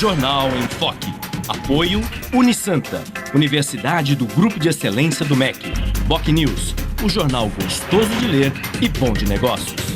Jornal em Foque. Apoio Unisanta, Universidade do Grupo de Excelência do MEC. BocNews, o jornal gostoso de ler e bom de negócios.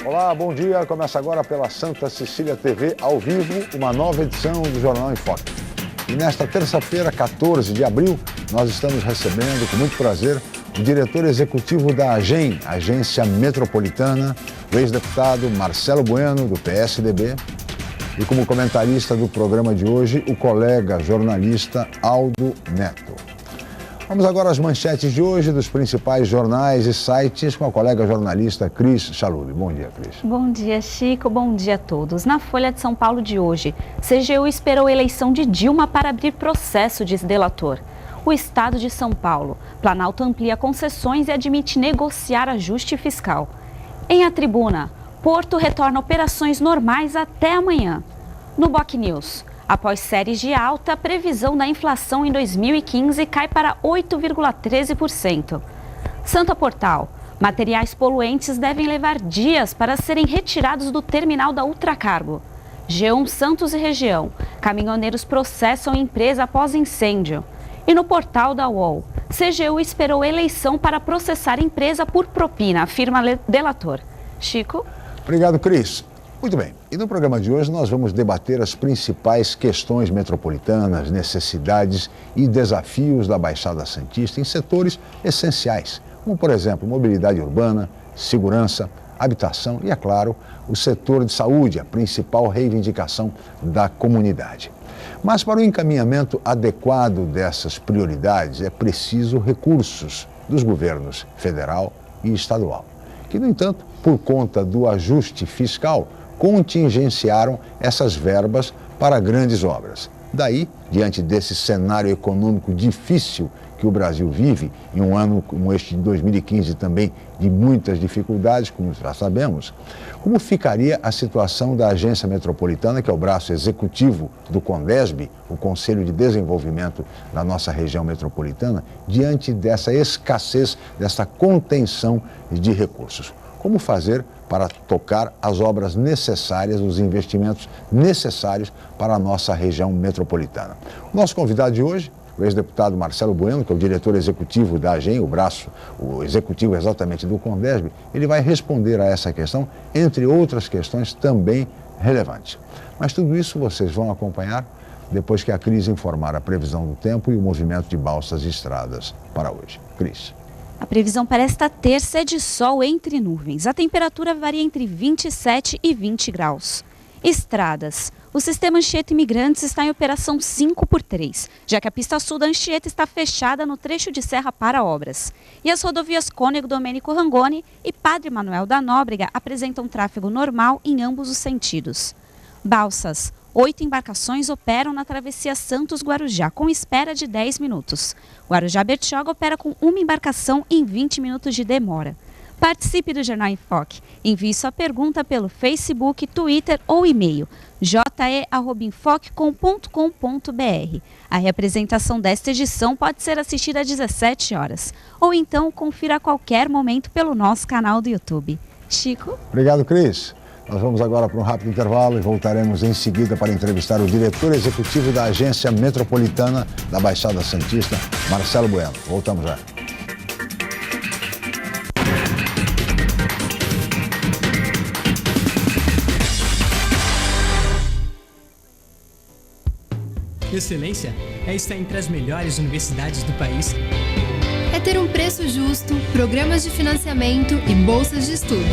Olá, bom dia. Começa agora pela Santa Cecília TV, ao vivo, uma nova edição do Jornal em Foque. E nesta terça-feira, 14 de abril, nós estamos recebendo, com muito prazer, o diretor executivo da AGEM, Agência Metropolitana, o ex-deputado Marcelo Bueno, do PSDB, e como comentarista do programa de hoje, o colega jornalista Aldo Neto. Vamos agora às manchetes de hoje dos principais jornais e sites com a colega jornalista Cris Chalub. Bom dia, Cris. Bom dia, Chico. Bom dia a todos. Na Folha de São Paulo de hoje, CGU esperou a eleição de Dilma para abrir processo, diz delator. O Estado de São Paulo. Planalto amplia concessões e admite negociar ajuste fiscal. Em A Tribuna, Porto retorna operações normais até amanhã. No BocNews. Após séries de alta, a previsão da inflação em 2015 cai para 8,13%. Santa Portal. Materiais poluentes devem levar dias para serem retirados do terminal da Ultracargo. G1 Santos e região. Caminhoneiros processam empresa após incêndio. E no portal da UOL. CGU esperou eleição para processar empresa por propina, afirma delator. Chico? Obrigado, Cris. Muito bem, e no programa de hoje nós vamos debater as principais questões metropolitanas, necessidades e desafios da Baixada Santista em setores essenciais, como, por exemplo, mobilidade urbana, segurança, habitação e, é claro, o setor de saúde, a principal reivindicação da comunidade. Mas para o encaminhamento adequado dessas prioridades é preciso recursos dos governos federal e estadual, que, no entanto, por conta do ajuste fiscal, contingenciaram essas verbas para grandes obras. Daí, diante desse cenário econômico difícil que o Brasil vive, em um ano como este de 2015 também de muitas dificuldades, como já sabemos, como ficaria a situação da Agência Metropolitana, que é o braço executivo do CONDESB, o Conselho de Desenvolvimento da nossa região metropolitana, diante dessa escassez, dessa contenção de recursos? Como fazer para tocar as obras necessárias, os investimentos necessários para a nossa região metropolitana? O nosso convidado de hoje, o ex-deputado Marcelo Bueno, que é o diretor executivo da AGEM, o executivo exatamente do CONDESB, ele vai responder a essa questão, entre outras questões também relevantes. Mas tudo isso vocês vão acompanhar depois que a Cris informar a previsão do tempo e o movimento de balsas e estradas para hoje. Cris. A previsão para esta terça é de sol entre nuvens. A temperatura varia entre 27 e 20 graus. Estradas. O sistema Anchieta Imigrantes está em operação 5x3, já que a pista sul da Anchieta está fechada no trecho de serra para obras. E as rodovias Cônego Domênico Rangoni e Padre Manuel da Nóbrega apresentam tráfego normal em ambos os sentidos. Balsas. 8 embarcações operam na travessia Santos-Guarujá, com espera de 10 minutos. Guarujá-Bertioga opera com uma embarcação em 20 minutos de demora. Participe do Jornal em Foque. Envie sua pergunta pelo Facebook, Twitter ou e-mail je@infoque.com.br. A reapresentação desta edição pode ser assistida às 17 horas. Ou então confira a qualquer momento pelo nosso canal do YouTube. Chico? Obrigado, Cris. Nós vamos agora para um rápido intervalo e voltaremos em seguida para entrevistar o diretor executivo da Agência Metropolitana da Baixada Santista, Marcelo Bueno. Voltamos já. Excelência é estar entre as melhores universidades do país. É ter um preço justo, programas de financiamento e bolsas de estudo.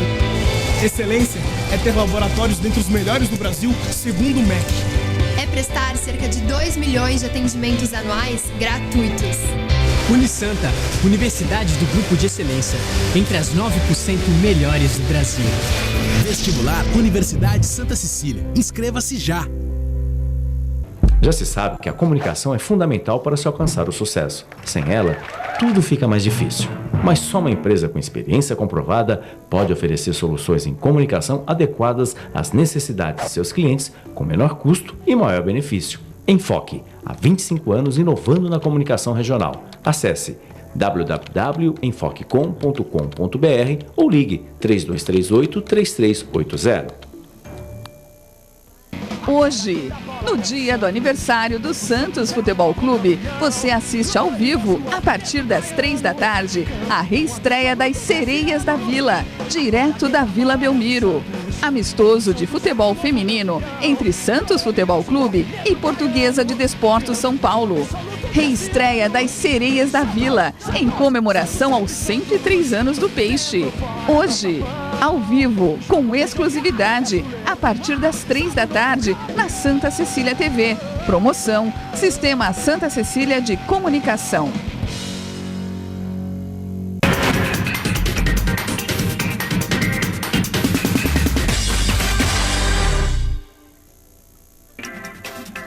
Excelência é ter laboratórios dentre os melhores do Brasil, segundo o MEC. É prestar cerca de 2 milhões de atendimentos anuais gratuitos. Unisanta, Universidade do Grupo de Excelência, entre as 9% melhores do Brasil. Vestibular Universidade Santa Cecília. Inscreva-se já! Já se sabe que a comunicação é fundamental para se alcançar o sucesso. Sem ela, tudo fica mais difícil. Mas só uma empresa com experiência comprovada pode oferecer soluções em comunicação adequadas às necessidades de seus clientes com menor custo e maior benefício. Enfoque, há 25 anos inovando na comunicação regional. Acesse www.enfoquecom.com.br ou ligue 3238-3380. Hoje, no dia do aniversário do Santos Futebol Clube, você assiste ao vivo, a partir das 3 da tarde, a reestreia das Sereias da Vila, direto da Vila Belmiro. Amistoso de futebol feminino entre Santos Futebol Clube e Portuguesa de Desportos São Paulo. Reestreia das Sereias da Vila, em comemoração aos 103 anos do Peixe. Hoje, ao vivo, com exclusividade, a partir das 3 da tarde, na Santa Cecília TV. Promoção, Sistema Santa Cecília de Comunicação.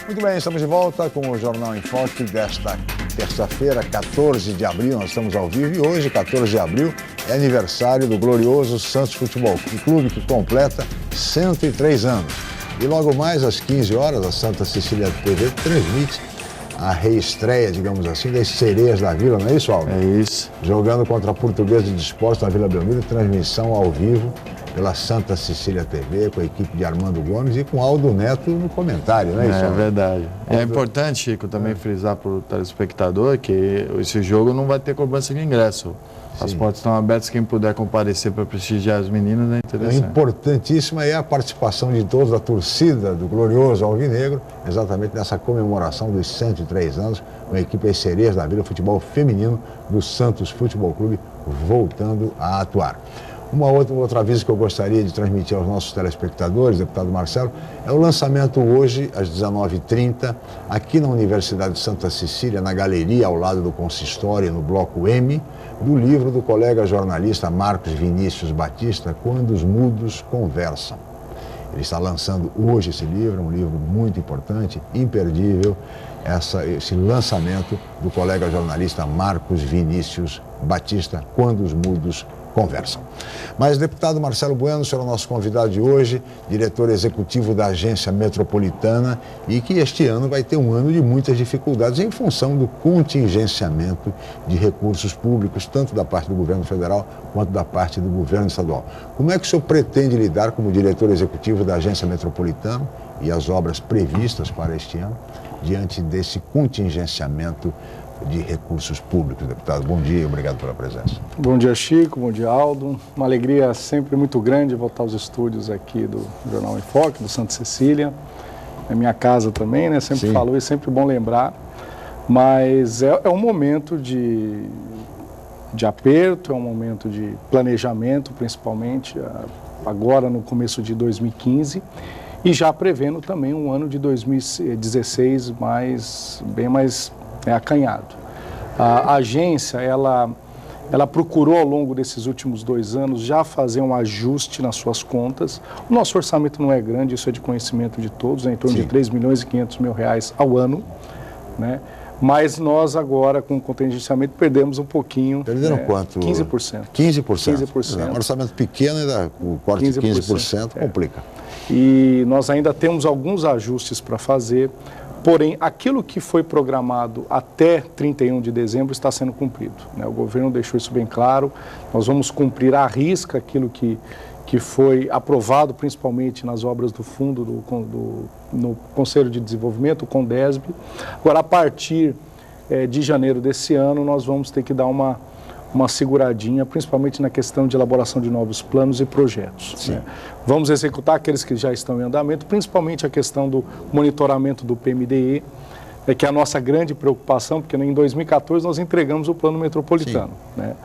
Muito bem, estamos de volta com o Jornal em Foque desta terça-feira, 14 de abril. Nós estamos ao vivo e hoje, 14 de abril, é aniversário do glorioso Santos Futebol Clube, que completa 103 anos. E logo mais, às 15 horas, a Santa Cecília TV transmite a reestreia, digamos assim, das Sereias da Vila, não é isso, Aldo? É isso. Jogando contra a Portuguesa de Desportos na Vila Belmiro, transmissão ao vivo pela Santa Cecília TV, com a equipe de Armando Gomes e com Aldo Neto no comentário, não é isso? É verdade. É importante, Chico, também frisar para o telespectador que esse jogo não vai ter cobrança de ingresso. As portas estão abertas, quem puder comparecer para prestigiar as meninas é interessante. Importantíssima é a participação de todos, da torcida do glorioso Alvinegro, exatamente nessa comemoração dos 103 anos, com a equipe das Sereias da Vila, futebol feminino do Santos Futebol Clube, voltando a atuar. Outro aviso que eu gostaria de transmitir aos nossos telespectadores, deputado Marcelo, é o lançamento hoje, às 19h30, aqui na Universidade de Santa Cecília, na galeria ao lado do consistório, no bloco M, do livro do colega jornalista Marcos Vinícius Batista, Quando os Mudos Conversam. Ele está lançando hoje esse livro, um livro muito importante, imperdível, esse lançamento do colega jornalista Marcos Vinícius Batista, Quando os Mudos Conversam. Mas, deputado Marcelo Bueno, o senhor é o nosso convidado de hoje, diretor executivo da Agência Metropolitana, e que este ano vai ter um ano de muitas dificuldades em função do contingenciamento de recursos públicos, tanto da parte do governo federal quanto da parte do governo estadual. Como é que o senhor pretende lidar como diretor executivo da Agência Metropolitana e as obras previstas para este ano, diante desse contingenciamento de recursos públicos, deputado? Bom dia e obrigado pela presença. Bom dia, Chico, bom dia, Aldo. Uma alegria sempre muito grande voltar aos estúdios aqui do Jornal em Foque, do Santa Cecília. É minha casa também, né? Sempre falo e sempre bom lembrar. Mas é um momento de aperto, é um momento de planejamento, principalmente agora no começo de 2015, e já prevendo também um ano de 2016 bem mais acanhado. A agência, ela procurou ao longo desses últimos 2 anos já fazer um ajuste nas suas contas. O nosso orçamento não é grande, isso é de conhecimento de todos, em torno de R$3.500.000 ao ano, né? Mas nós agora, com o contingenciamento, perdemos um pouquinho. Perderam quanto? 15%. 15%. Um orçamento pequeno, o corte de 15% complica. E nós ainda temos alguns ajustes para fazer. Porém, aquilo que foi programado até 31 de dezembro está sendo cumprido, né? O governo deixou isso bem claro. Nós vamos cumprir à risca aquilo que foi aprovado, principalmente nas obras do fundo no Conselho de Desenvolvimento, o CONDESB. Agora, a partir de janeiro desse ano, nós vamos ter que dar uma seguradinha, principalmente na questão de elaboração de novos planos e projetos, né? Vamos executar aqueles que já estão em andamento, principalmente a questão do monitoramento do PMDE, que é a nossa grande preocupação, porque em 2014 nós entregamos o plano metropolitano, né?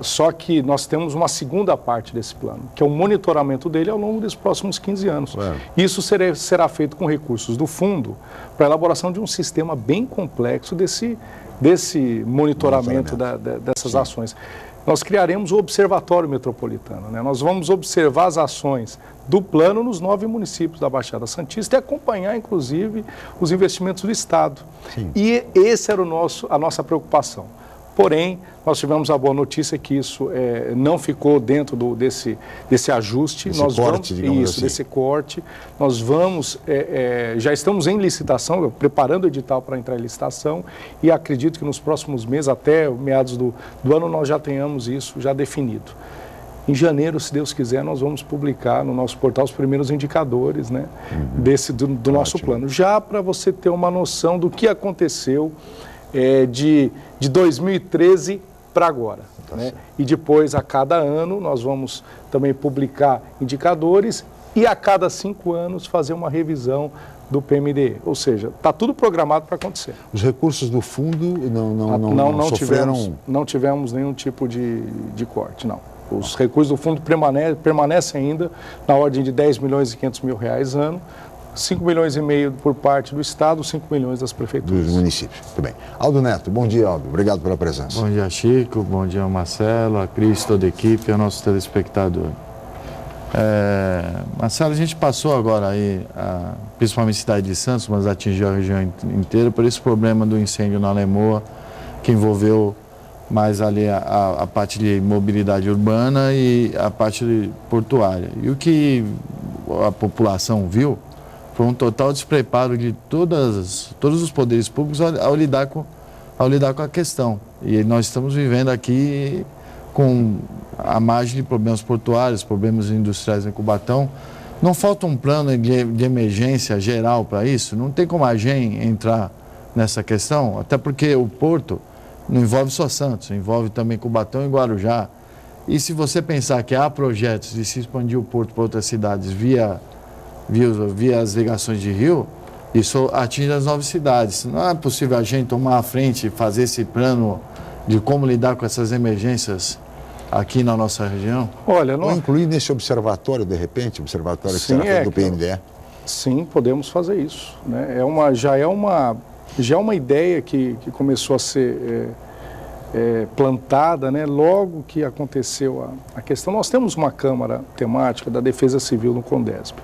Só que nós temos uma segunda parte desse plano, que é o monitoramento dele ao longo dos próximos 15 anos. Isso será feito com recursos do fundo para a elaboração de um sistema bem complexo desse monitoramento dessas ações. nós criaremos o Observatório Metropolitano, né? Nós vamos observar as ações do plano nos 9 municípios da Baixada Santista e acompanhar, inclusive, os investimentos do Estado. Sim. E esse era a nossa preocupação. Porém, nós tivemos a boa notícia que isso não ficou dentro desse ajuste. Desse corte. Nós vamos, já estamos em licitação, preparando o edital para entrar em licitação e acredito que nos próximos meses, até meados do ano, nós já tenhamos isso já definido. Em janeiro, se Deus quiser, nós vamos publicar no nosso portal os primeiros indicadores, né, do nosso plano. Já para você ter uma noção do que aconteceu de 2013 para agora. Né? E depois, a cada ano, nós vamos também publicar indicadores e a cada 5 anos fazer uma revisão do PMDE. Ou seja, está tudo programado para acontecer. Os recursos do fundo não sofreram... Não tivemos nenhum tipo de corte, não. Os recursos do fundo permanecem ainda na ordem de 10 milhões e 500 mil reais ano, 5 milhões e meio por parte do Estado, 5 milhões das prefeituras. Dos municípios. Muito bem. Aldo Neto, bom dia, Aldo. Obrigado pela presença. Bom dia, Chico. Bom dia, Marcelo, a Cris, toda a equipe e ao nosso telespectador. Marcelo, a gente passou agora aí, principalmente a cidade de Santos, mas atingiu a região inteira, por esse problema do incêndio na Lemoa, que envolveu mais ali a parte de mobilidade urbana e a parte portuária. E o que a população viu foi um total despreparo de todos os poderes públicos ao lidar com a questão. E nós estamos vivendo aqui com a margem de problemas portuários, problemas industriais em Cubatão. Não falta um plano de emergência geral para isso? Não tem como a AGEM entrar nessa questão? Até porque o porto não envolve só Santos, envolve também Cubatão e Guarujá. E se você pensar que há projetos de se expandir o porto para outras cidades via as ligações de rio, isso atinge as 9 cidades. Não é possível a gente tomar a frente e fazer esse plano de como lidar com essas emergências aqui na nossa região? Olha, não incluir nesse observatório, de repente, observatório que será feito do PMDE? Sim, podemos fazer isso. Né? Já é uma ideia que começou a ser plantada, né? Logo que aconteceu a questão. Nós temos uma Câmara temática da Defesa Civil no Condesp.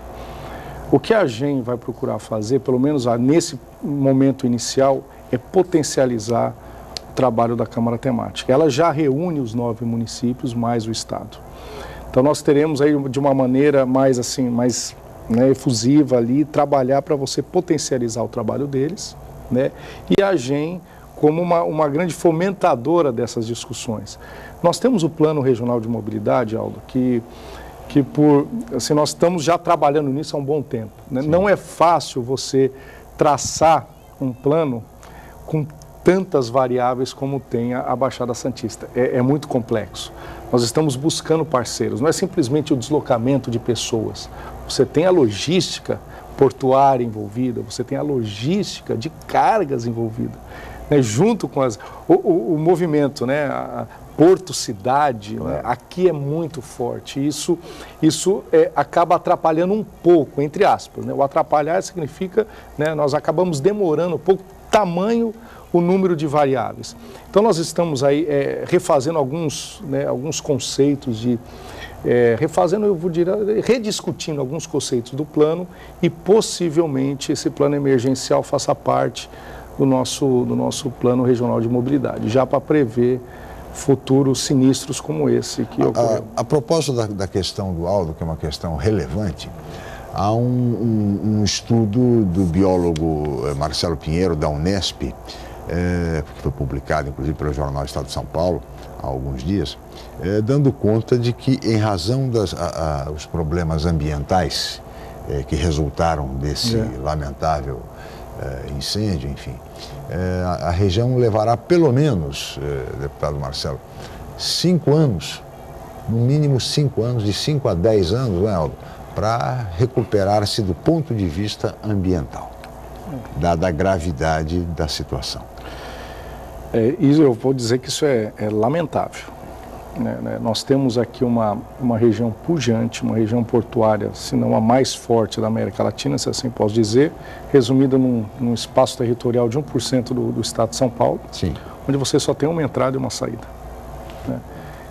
O que a AGEM vai procurar fazer, pelo menos nesse momento inicial, é potencializar o trabalho da Câmara temática. Ela já reúne os 9 municípios, mais o Estado. Então nós teremos aí de uma maneira mais efusiva ali, trabalhar para você potencializar o trabalho deles, né? E a AGEM como uma grande fomentadora dessas discussões. Nós temos o Plano Regional de Mobilidade, Aldo, que nós estamos já trabalhando nisso há um bom tempo. Né? Não é fácil você traçar um plano com tantas variáveis como tem a Baixada Santista. É muito complexo. Nós estamos buscando parceiros, não é simplesmente o deslocamento de pessoas. Você tem a logística portuária envolvida, você tem a logística de cargas envolvida, né? Junto com o movimento, né? Porto-cidade, né? Aqui é muito forte. Isso acaba atrapalhando um pouco, entre aspas. Né? O atrapalhar significa, né, nós acabamos demorando um pouco, tamanho o número de variáveis. Então nós estamos aí refazendo alguns conceitos rediscutindo alguns conceitos do plano e possivelmente esse plano emergencial faça parte do nosso plano regional de mobilidade, já para prever futuros sinistros como esse que ocorreu. A propósito da questão do Aldo, que é uma questão relevante, há um estudo do biólogo Marcelo Pinheiro, da Unesp, que foi publicado inclusive pelo Jornal Estado de São Paulo há alguns dias, dando conta de que, em razão dos problemas ambientais que resultaram desse lamentável incêndio, enfim, a região levará pelo menos, deputado Marcelo, 5 anos, no mínimo 5 anos, de 5 a 10 anos, não é, Aldo, para recuperar-se do ponto de vista ambiental, dada a gravidade da situação. Isso eu vou dizer que isso é lamentável. Né? Nós temos aqui uma região pujante, uma região portuária, se não a mais forte da América Latina, se assim posso dizer, resumida num espaço territorial de 1% do estado de São Paulo, sim, onde você só tem uma entrada e uma saída. Né?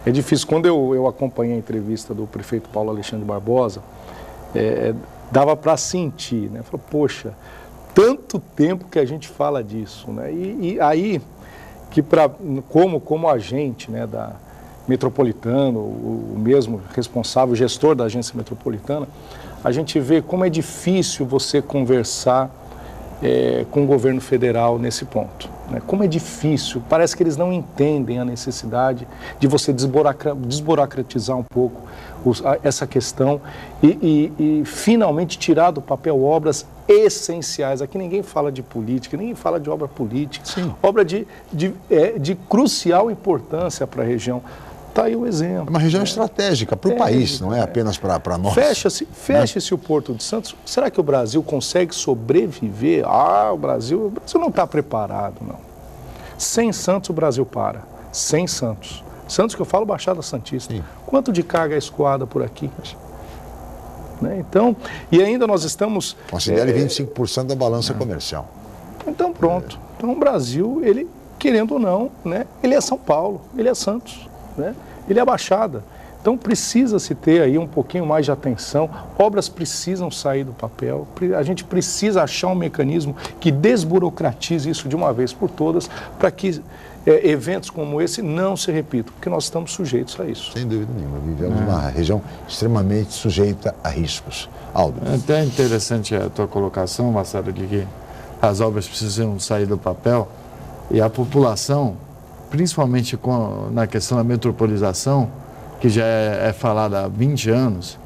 É difícil. Quando eu acompanhei a entrevista do prefeito Paulo Alexandre Barbosa, dava para sentir, né? Falei, poxa, tanto tempo que a gente fala disso, né? E aí, que como agente, né, da Metropolitano, o mesmo responsável, gestor da agência metropolitana, a gente vê como é difícil você conversar com o governo federal nesse ponto, né? Como é difícil, parece que eles não entendem a necessidade de você desburocratizar um pouco essa questão e finalmente tirar do papel obras essenciais. Aqui ninguém fala de política, ninguém fala de obra política, sim, obra de crucial importância para a região. Está aí o exemplo. É uma região estratégica para o país, não é apenas para nós. Fecha-se o Porto de Santos. Será que o Brasil consegue sobreviver? O Brasil não está preparado, não. Sem Santos o Brasil para. Sem Santos. Santos que eu falo, Baixada Santista. Sim. Quanto de carga é escoada por aqui? Né? Então, e ainda nós estamos... Considere 25% da balança comercial. Então pronto. Então o Brasil, ele, querendo ou não, né, ele é São Paulo, ele é Santos. Né? Ele é a Baixada. Então precisa-se ter aí um pouquinho mais de atenção, obras precisam sair do papel, a gente precisa achar um mecanismo que desburocratize isso de uma vez por todas, para que eventos como esse não se repitam, porque nós estamos sujeitos a isso. Sem dúvida nenhuma, vivemos numa região extremamente sujeita a riscos. Aldo. É até interessante a tua colocação, Marcelo, de que as obras precisam sair do papel e a população, principalmente na questão da metropolização, que já é falada há 20 anos,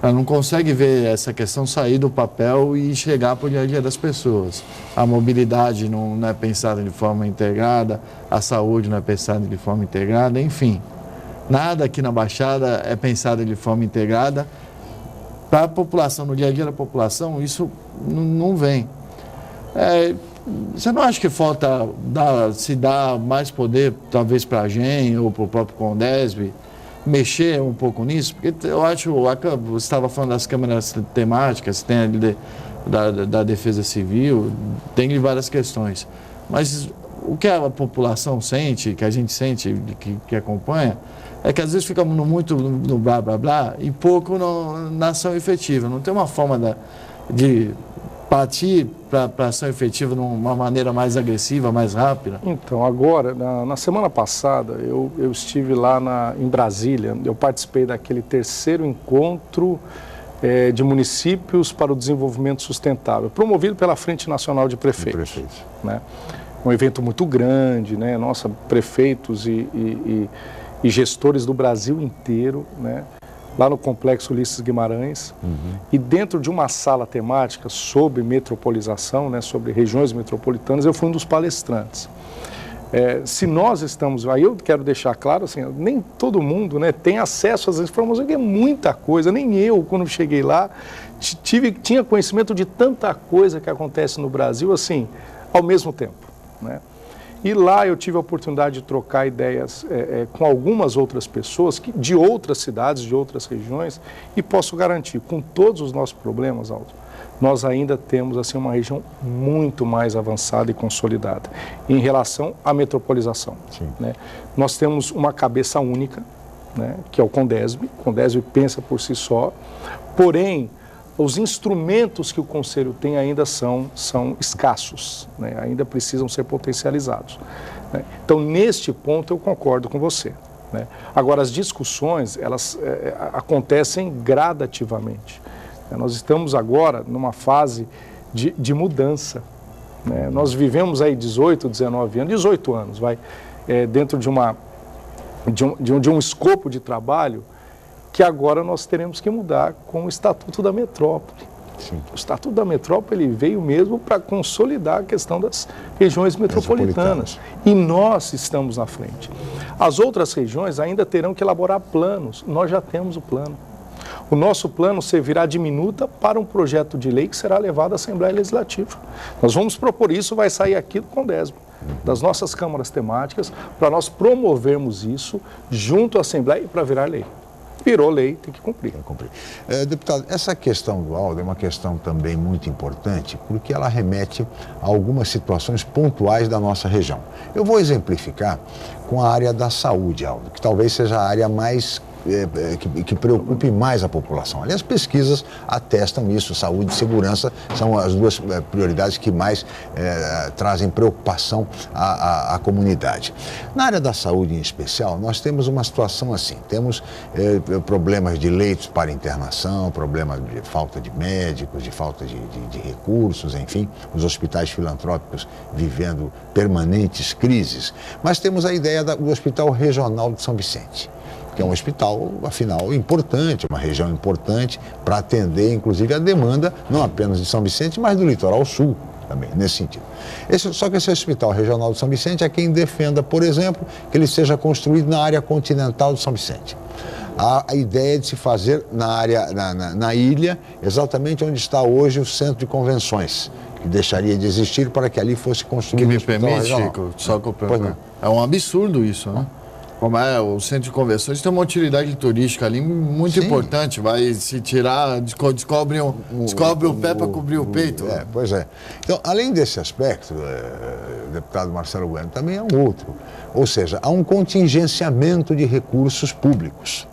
ela não consegue ver essa questão sair do papel e chegar para o dia a dia das pessoas. A mobilidade não é pensada de forma integrada, a saúde não é pensada de forma integrada, enfim. Nada aqui na Baixada é pensado de forma integrada. Para a população, no dia a dia da população, isso não vem. Você não acha que falta se dar mais poder, talvez, para a AGEM ou para o próprio Condesb, mexer um pouco nisso? Porque eu acho, você estava falando das câmaras temáticas, tem ali da Defesa Civil, tem de várias questões. Mas o que a população sente, que a gente sente, que acompanha, é que às vezes fica muito no blá blá blá e pouco na ação efetiva. Não tem uma forma de partir para ação efetiva de uma maneira mais agressiva, mais rápida? Então, agora, na semana passada, eu estive lá em Brasília, eu participei daquele 3º encontro de municípios para o desenvolvimento sustentável, promovido pela Frente Nacional de Prefeitos. Né? Um evento muito grande, né? Nossa, prefeitos e gestores do Brasil inteiro, né? Lá no Complexo Ulisses Guimarães, e dentro de uma sala temática sobre metropolização, né, sobre regiões metropolitanas, eu fui um dos palestrantes. Se nós estamos, aí eu quero deixar claro, assim, nem todo mundo, né, tem acesso às informações, que é muita coisa, nem eu, quando cheguei lá, tinha conhecimento de tanta coisa que acontece no Brasil, assim, ao mesmo tempo, né? E lá eu tive a oportunidade de trocar ideias com algumas outras pessoas de outras cidades, de outras regiões, e posso garantir, com todos os nossos problemas, Aldo, nós ainda temos assim, uma região muito mais avançada e consolidada em relação à metropolização. Né? Nós temos uma cabeça única, né, que é o Condesb. O Condesb pensa por si só, porém, os instrumentos que o Conselho tem ainda são escassos, né? Ainda precisam ser potencializados. Né? Então, neste ponto, eu concordo com você. Né? Agora, as discussões, elas acontecem gradativamente. Nós estamos agora numa fase de mudança. Né? Nós vivemos aí 18 anos, dentro de um escopo de trabalho que agora nós teremos que mudar com o Estatuto da Metrópole. Sim. O Estatuto da Metrópole veio mesmo para consolidar a questão das regiões metropolitanas. E nós estamos na frente. As outras regiões ainda terão que elaborar planos. Nós já temos o plano. O nosso plano servirá de minuta para um projeto de lei que será levado à Assembleia Legislativa. Nós vamos propor isso, vai sair aqui do Condesb, das nossas câmaras temáticas, para nós promovermos isso junto à Assembleia e para virar lei. virou lei, tem que cumprir. Deputado, essa questão do Aldo é uma questão também muito importante, porque ela remete a algumas situações pontuais da nossa região. Eu vou exemplificar com a área da saúde, Aldo, que talvez seja a área mais que preocupe mais a população. Aliás, pesquisas atestam isso, saúde e segurança são as duas prioridades que mais trazem preocupação à comunidade. Na área da saúde em especial, nós temos uma situação assim, temos problemas de leitos para internação, problemas de falta de médicos, de falta de recursos, enfim, os hospitais filantrópicos vivendo permanentes crises, mas temos a ideia do Hospital Regional de São Vicente, que é um hospital, afinal, importante, uma região importante para atender, inclusive, a demanda, não apenas de São Vicente, mas do litoral sul também, nesse sentido. Só que esse Hospital Regional de São Vicente é quem defenda, por exemplo, que ele seja construído na área continental de São Vicente. A ideia de se fazer na ilha, exatamente onde está hoje o centro de convenções, que deixaria de existir para que ali fosse construído o hospital regional. regional. Chico, só que eu pergunto. É um absurdo isso, né? Como é o centro de convenções, tem uma utilidade turística ali muito importante. Vai se tirar, descobre o pé para cobrir o peito. Pois é. Então, além desse aspecto, deputado Marcelo Bueno, também é um outro. Ou seja, há um contingenciamento de recursos públicos.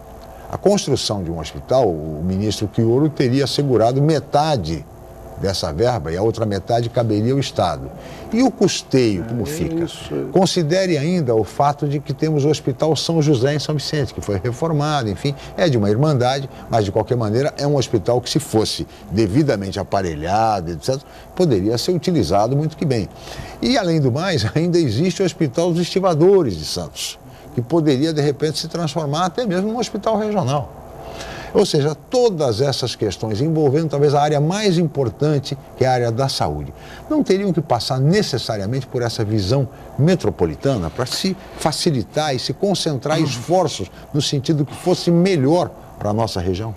A construção de um hospital, o ministro Quioro teria assegurado metade dessa verba e a outra metade caberia ao Estado. E o custeio, como fica? Considere ainda o fato de que temos o Hospital São José em São Vicente, que foi reformado, enfim, é de uma irmandade, mas de qualquer maneira é um hospital que, se fosse devidamente aparelhado, etc., poderia ser utilizado muito que bem. E, além do mais, ainda existe o Hospital dos Estivadores de Santos, que poderia, de repente, se transformar até mesmo num hospital regional. Ou seja, todas essas questões envolvendo talvez a área mais importante, que é a área da saúde, não teriam que passar necessariamente por essa visão metropolitana para se facilitar e se concentrar esforços no sentido que fosse melhor para a nossa região?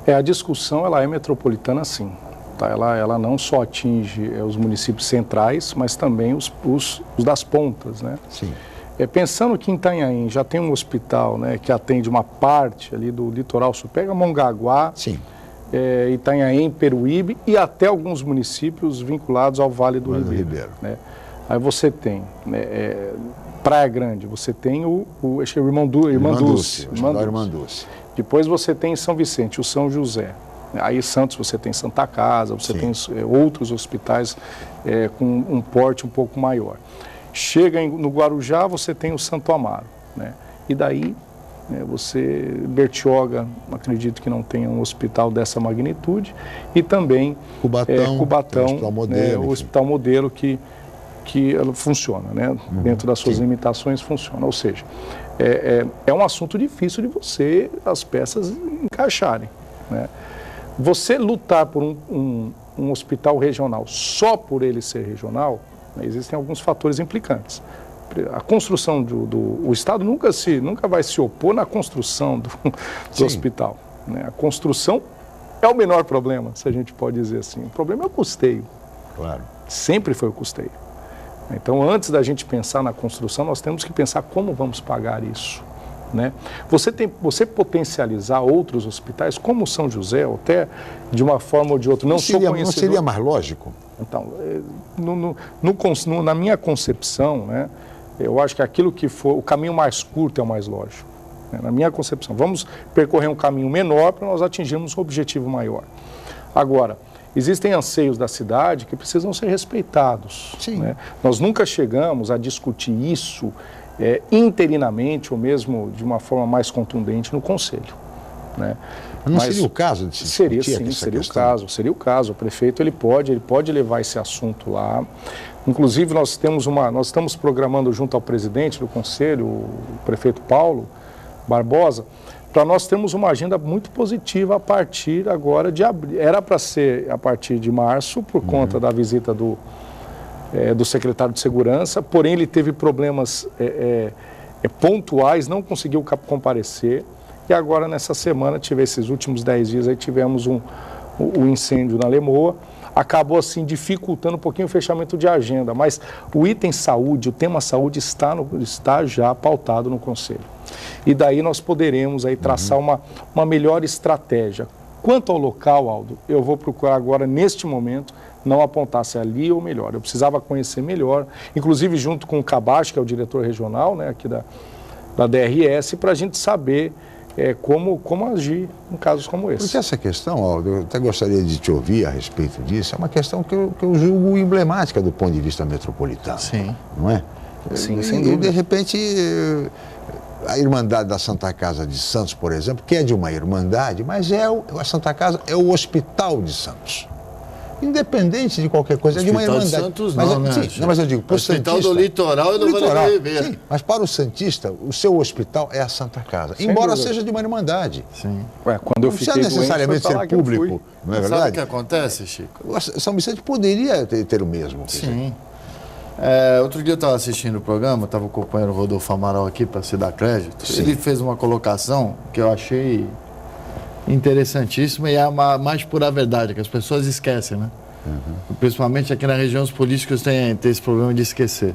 A discussão ela é metropolitana, sim. Tá? Ela não só atinge os municípios centrais, mas também os das pontas, né? Sim. Pensando que em Itanhaém já tem um hospital, né, que atende uma parte ali do litoral sul, pega Mongaguá, Itanhaém, Peruíbe e até alguns municípios vinculados ao Vale do Ribeiro. Né? Aí você tem Praia Grande, você tem o Irmã Dulce. Depois você tem em São Vicente, o São José. Aí em Santos você tem Santa Casa, você tem outros hospitais com um porte um pouco maior. Chega no Guarujá, você tem o Santo Amaro, né? E daí, Bertioga, acredito que não tenha um hospital dessa magnitude, e também Cubatão, o hospital modelo que ela funciona, né? Dentro das suas limitações funciona, ou seja, é um assunto difícil de as peças encaixarem, né? Você lutar por um hospital regional só por ele ser regional, existem alguns fatores implicantes. A construção o Estado nunca vai se opor na construção do hospital, né? A construção é o menor problema, se a gente pode dizer assim. O problema é o custeio. Claro. Sempre foi o custeio. Então, antes da gente pensar na construção, nós temos que pensar como vamos pagar isso, né? Você potencializar outros hospitais, como o São José, ou até de uma forma ou de outra, não seria mais lógico? Então, na minha concepção, né, eu acho que aquilo que for o caminho mais curto é o mais lógico, né? Na minha concepção, vamos percorrer um caminho menor para nós atingirmos um objetivo maior. Agora, existem anseios da cidade que precisam ser respeitados, né? Nós nunca chegamos a discutir isso interinamente ou mesmo de uma forma mais contundente no Conselho, né? Mas seria o caso de se discutir seria o caso. O prefeito ele pode levar esse assunto lá. Inclusive nós estamos programando junto ao presidente do Conselho, o prefeito Paulo Barbosa, para nós termos uma agenda muito positiva a partir agora de abril. Era para ser a partir de março, por conta da visita do secretário de Segurança, porém ele teve problemas pontuais, não conseguiu comparecer. E agora, nessa semana, esses últimos 10 dias, aí tivemos o incêndio na Lemoa. acabou assim dificultando um pouquinho o fechamento de agenda, mas o item saúde, o tema saúde está já pautado no Conselho. E daí nós poderemos aí traçar uma melhor estratégia. Quanto ao local, Aldo, eu vou procurar agora, neste momento, não apontar se é ali ou melhor. Eu precisava conhecer melhor, inclusive junto com o Cabacho, que é o diretor regional, né, aqui da DRS, para a gente saber como agir em casos como esse. Porque essa questão, Aldo, eu até gostaria de te ouvir a respeito disso, é uma questão que eu julgo emblemática do ponto de vista metropolitano. Sim. Não é? Sim, sem dúvida. E, de repente, a Irmandade da Santa Casa de Santos, por exemplo, que é de uma irmandade, mas a Santa Casa é o Hospital de Santos. Independente de qualquer coisa, é de uma irmandade. Santos, mas, não, né? Sim, não, mas eu digo, para o Santista... Hospital do Litoral eu não vou viver. Sim, mas para o Santista, o seu hospital é a Santa Casa, Sem embora dúvida. seja de uma irmandade. Sim. Quando eu Não fiquei precisa necessariamente doente, foi pra lá ser que eu fui. público, não é Sabe o verdade? que acontece, Chico? São Vicente poderia ter o mesmo. quer dizer. Sim. Outro dia eu estava assistindo o programa, estava o companheiro Rodolfo Amaral aqui para se dar crédito. Sim. Ele fez uma colocação que eu achei interessantíssima e é a mais pura verdade, que as pessoas esquecem, né? Principalmente aqui na região, os políticos têm esse problema de esquecer.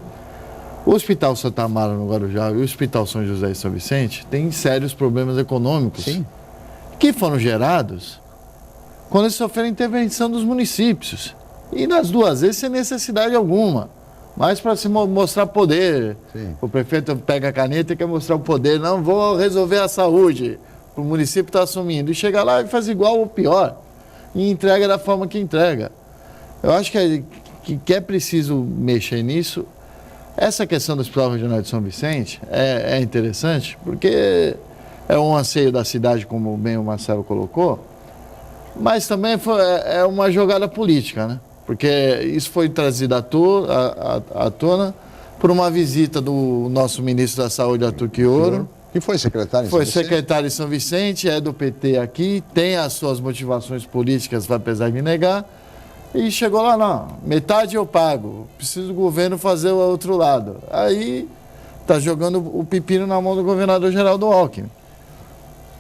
O Hospital Santa Amaro no Guarujá e o Hospital São José e São Vicente têm sérios problemas econômicos que foram gerados quando eles sofreram intervenção dos municípios. E nas duas vezes sem necessidade alguma, mas para se mostrar poder. Sim. O prefeito pega a caneta e quer mostrar o poder. Não, vou resolver a saúde. O município está assumindo. E chega lá e faz igual ou pior. E entrega da forma que entrega. Eu acho que é preciso mexer nisso. Essa questão do Hospital Regional de São Vicente é interessante, porque é um anseio da cidade, como bem o Marcelo colocou, mas também é uma jogada política, né? Porque isso foi trazido à tona por uma visita do nosso ministro da Saúde, Arthur Quioro. Que foi secretário em Foi São Vicente? secretário em São Vicente, é do PT aqui, tem as suas motivações políticas, apesar de negar. E chegou lá, não, metade eu pago, preciso do governo fazer o outro lado. Aí está jogando o pepino na mão do governador Geraldo Alckmin.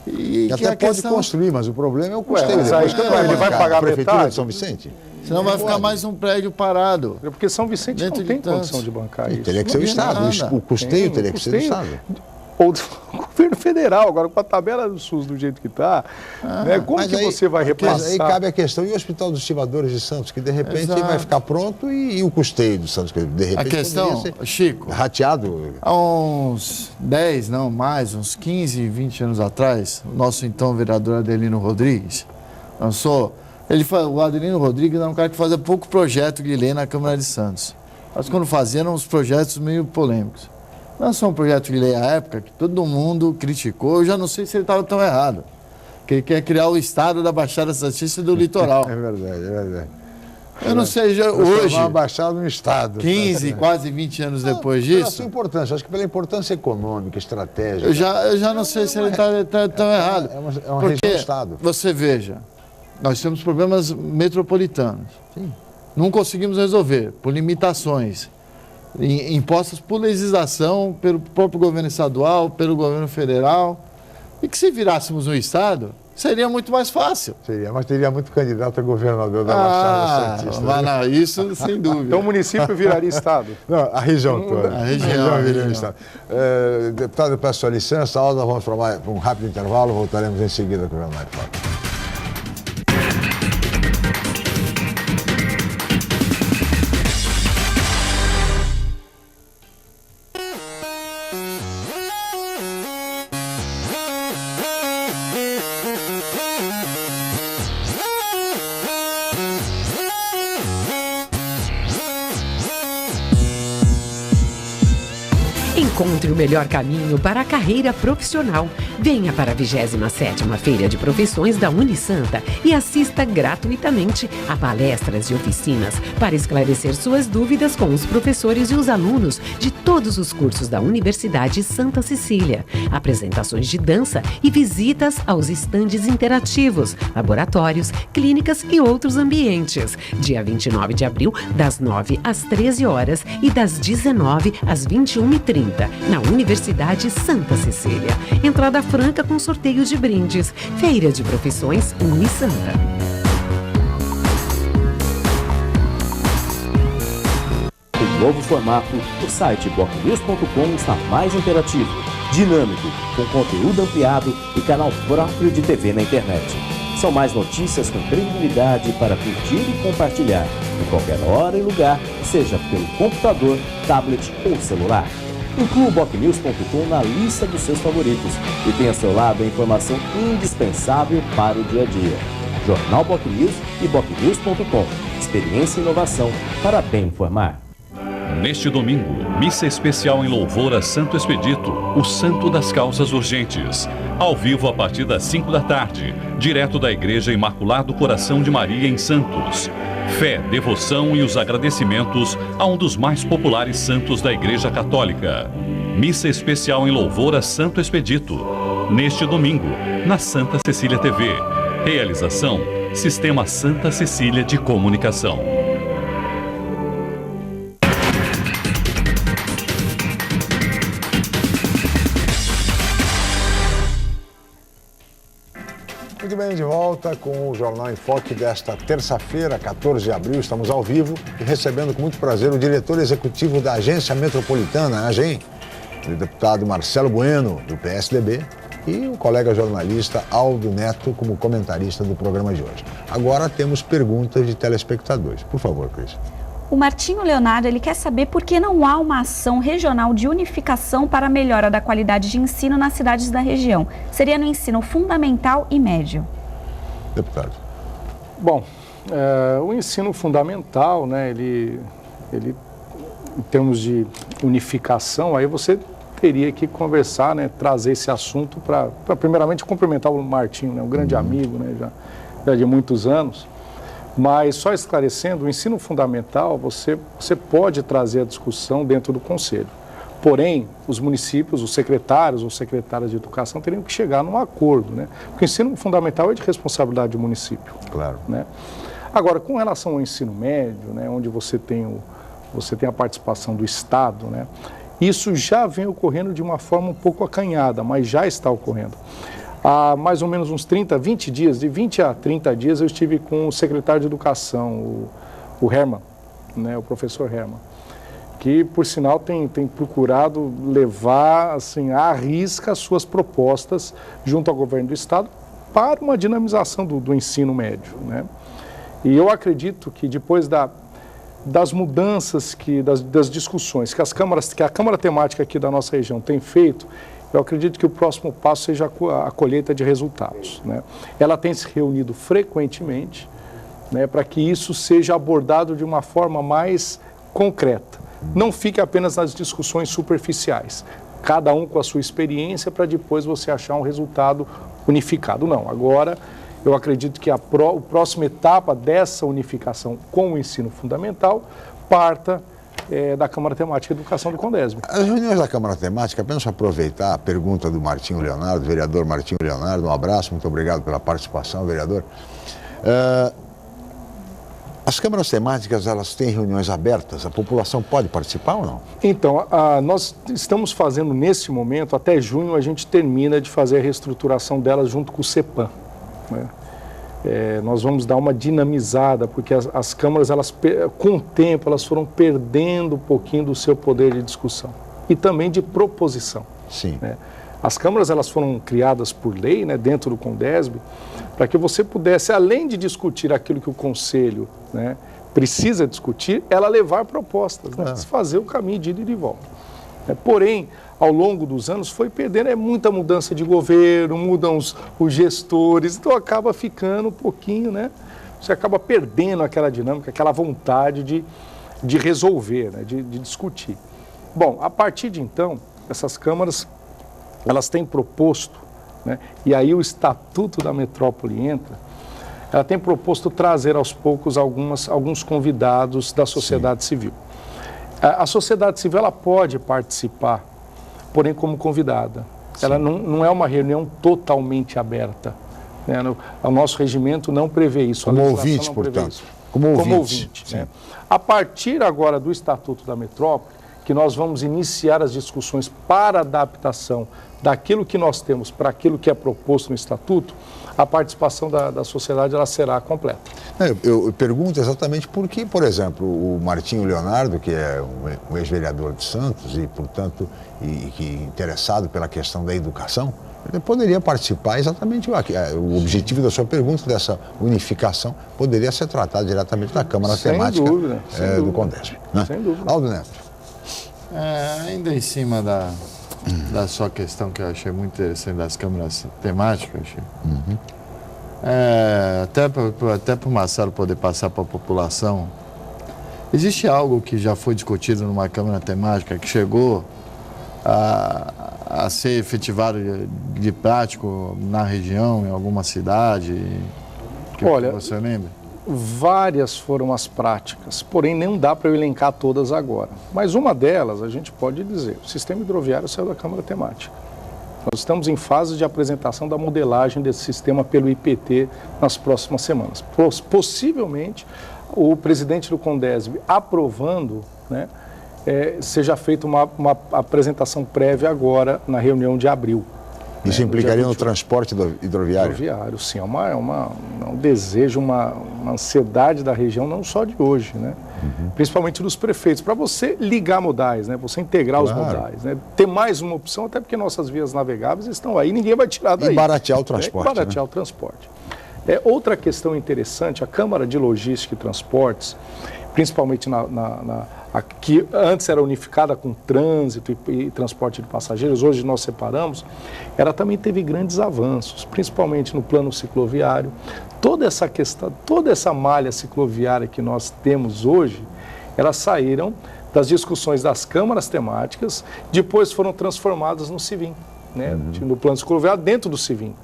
E até pode construir, mas o problema é o custeio. Mas aí ele vai pagar a prefeitura metade? de São Vicente? Senão vai ficar mais um prédio parado. Porque São Vicente Dentro não tem de tantos. condição de bancar isso. Teria que ser o Estado. O custeio teria que ser do Estado. Ou do governo federal, agora com a tabela do SUS do jeito que está, né? Como que você vai repassar? Mas aí cabe a questão, e o Hospital dos Estivadores de Santos, que de repente vai ficar pronto, e o custeio do Santos, que de repente A questão, Chico, rateado. há uns 10, não mais, uns 15, 20 anos atrás, o nosso então vereador Adelino Rodrigues lançou, o Adelino Rodrigues era um cara que fazia pouco projeto de lei na Câmara de Santos. Mas quando fazia, eram uns projetos meio polêmicos. Lançou um projeto de lei à época que todo mundo criticou, eu já não sei se ele estava tão errado. Que ele quer criar o estado da Baixada Santista e do Litoral. É verdade, é verdade. Eu não sei, hoje, uma baixada no estado. 15, quase 20 anos depois disso... Pela sua importância, acho que pela importância econômica, estratégica. Eu já não sei se ele está tão errado. É uma região do estado. Você veja, nós temos problemas metropolitanos. Sim. Não conseguimos resolver, por limitações impostas por legislação, pelo próprio governo estadual, pelo governo federal. E que se virássemos um estado, seria muito mais fácil. Seria, mas teria muito candidato a governador da Baixada Santista. Mas não, isso sem dúvida. Então o município viraria estado? Não, a região toda. A região viraria estado. Deputado, eu peço a licença, nós vamos para um rápido intervalo, voltaremos em seguida com o Jornal de Fato. Encontre o melhor caminho para a carreira profissional. Venha para a 27ª Feira de Profissões da Unisanta e assista gratuitamente a palestras e oficinas para esclarecer suas dúvidas com os professores e os alunos de todos os cursos da Universidade Santa Cecília. Apresentações de dança e visitas aos estandes interativos, laboratórios, clínicas e outros ambientes. Dia 29 de abril, das 9 às 13 horas e das 19 às 21h30. Na Universidade Santa Cecília. Entrada franca com sorteio de brindes. Feira de Profissões Unisanta. novo formato, o site bocnews.com está mais interativo, dinâmico, com conteúdo ampliado e canal próprio de TV na internet. São mais notícias com credibilidade para curtir e compartilhar, em qualquer hora e lugar, seja pelo computador, tablet ou celular. Inclua o bocnews.com na lista dos seus favoritos e tenha ao seu lado a informação indispensável para o dia a dia. Jornal Bocnews e bocnews.com. Experiência e inovação para bem informar. Neste domingo, missa especial em louvor a Santo Expedito, o santo das causas urgentes. Ao vivo a partir das 5 da tarde, direto da Igreja Imaculado Coração de Maria em Santos. Fé, devoção e os agradecimentos a um dos mais populares santos da Igreja Católica. Missa especial em louvor a Santo Expedito. Neste domingo, na Santa Cecília TV. Realização, Sistema Santa Cecília de Comunicação. Muito bem, de volta com o Jornal em Foque desta terça-feira, 14 de abril. Estamos ao vivo e recebendo com muito prazer o diretor executivo da Agência Metropolitana, a AGEM, o deputado Marcelo Bueno, do PSDB, e o colega jornalista Aldo Neto como comentarista do programa de hoje. Agora temos perguntas de telespectadores. Por favor, Cris. O Martinho Leonardo, ele quer saber por que não há uma ação regional de unificação para a melhora da qualidade de ensino nas cidades da região. Seria no ensino fundamental e médio. Deputado. Bom, o ensino fundamental, né, ele em termos de unificação, aí você teria que conversar, né, trazer esse assunto para primeiramente cumprimentar o Martinho, né, um grande amigo, né, já de muitos anos. Mas só esclarecendo, o ensino fundamental você pode trazer a discussão dentro do Conselho. Porém, os municípios, os secretários ou secretárias de educação teriam que chegar num acordo, né? Porque o ensino fundamental é de responsabilidade do município. Claro. Né? Agora, com relação ao ensino médio, né, onde você tem a participação do Estado, né, isso já vem ocorrendo de uma forma um pouco acanhada, mas já está ocorrendo. Há mais ou menos uns 20 dias, de 20 a 30 dias, eu estive com o secretário de Educação, o Herman, né, o professor Herman, que, por sinal, tem procurado levar assim, à risca as suas propostas junto ao governo do Estado para uma dinamização do ensino médio. Né? E eu acredito que depois das mudanças, das discussões que a Câmara Temática aqui da nossa região tem feito, eu acredito que o próximo passo seja a colheita de resultados. Né? Ela tem se reunido frequentemente, né, para que isso seja abordado de uma forma mais concreta. Não fique apenas nas discussões superficiais, cada um com a sua experiência para depois você achar um resultado unificado. Não, agora eu acredito que a próxima etapa dessa unificação com o ensino fundamental parta da Câmara Temática de Educação do Condesb. As reuniões da Câmara Temática, apenas para aproveitar a pergunta do Martinho Leonardo, vereador Martinho Leonardo, um abraço, muito obrigado pela participação, vereador. As câmaras temáticas, elas têm reuniões abertas? A população pode participar ou não? Então, nós estamos fazendo nesse momento, até junho a gente termina de fazer a reestruturação delas junto com o CEPAM. Né? Nós vamos dar uma dinamizada, porque as câmaras, com o tempo, elas foram perdendo um pouquinho do seu poder de discussão e também de proposição. Sim. Né? As câmaras, elas foram criadas por lei, né, dentro do Condesb, para que você pudesse, além de discutir aquilo que o Conselho, né, precisa discutir, ela levar propostas, né, fazer o caminho de ida e de volta. Porém, ao longo dos anos foi perdendo, muita mudança de governo, mudam os gestores, então acaba ficando um pouquinho, né? Você acaba perdendo aquela dinâmica, aquela vontade de resolver, né, de discutir. Bom, a partir de então, essas câmaras, elas têm proposto, né, e aí o Estatuto da Metrópole entra, ela tem proposto trazer aos poucos alguns convidados da sociedade civil. A sociedade civil, ela pode participar, porém como convidada. Sim. Ela não é uma reunião totalmente aberta. Né? O nosso regimento não prevê isso. Como ouvinte, portanto. Como ouvinte. Né? A partir agora do Estatuto da Metrópole, que nós vamos iniciar as discussões para adaptação daquilo que nós temos para aquilo que é proposto no Estatuto, a participação da sociedade ela será completa. Eu pergunto exatamente porque, por exemplo, o Martinho Leonardo, que é um ex-vereador de Santos e, portanto, que interessado pela questão da educação, ele poderia participar exatamente, o objetivo da sua pergunta, dessa unificação, poderia ser tratado diretamente na Câmara Temática do CONDESP. Né? Sem dúvida. Aldo Neto. Ainda em cima da sua questão, que eu achei muito interessante, das câmaras temáticas, até para o Marcelo poder passar para a população, existe algo que já foi discutido numa câmara temática, que chegou a ser efetivado de prático na região, em alguma cidade? Olha, você lembra? Várias foram as práticas, porém não dá para eu elencar todas agora. Mas uma delas, a gente pode dizer, o sistema hidroviário saiu da Câmara Temática. Nós estamos em fase de apresentação da modelagem desse sistema pelo IPT nas próximas semanas. Possivelmente, o presidente do CONDESB aprovando, né, seja feita uma apresentação prévia agora na reunião de abril. Isso implicaria no transporte hidroviário? Hidroviário, sim. É um desejo, uma ansiedade da região, não só de hoje, né? Principalmente dos prefeitos, para você ligar modais, né? Você integrar os modais, né? Ter mais uma opção, até porque nossas vias navegáveis estão aí, ninguém vai tirar daí. E baratear o transporte. Baratear o transporte. Outra questão interessante, a Câmara de Logística e Transportes, principalmente que antes era unificada com trânsito e transporte de passageiros, hoje nós separamos, ela também teve grandes avanços, principalmente no plano cicloviário. Toda essa questão, toda essa malha cicloviária que nós temos hoje, elas saíram das discussões das câmaras temáticas, depois foram transformadas no CIVIM, né? No plano cicloviário dentro do CIVIM.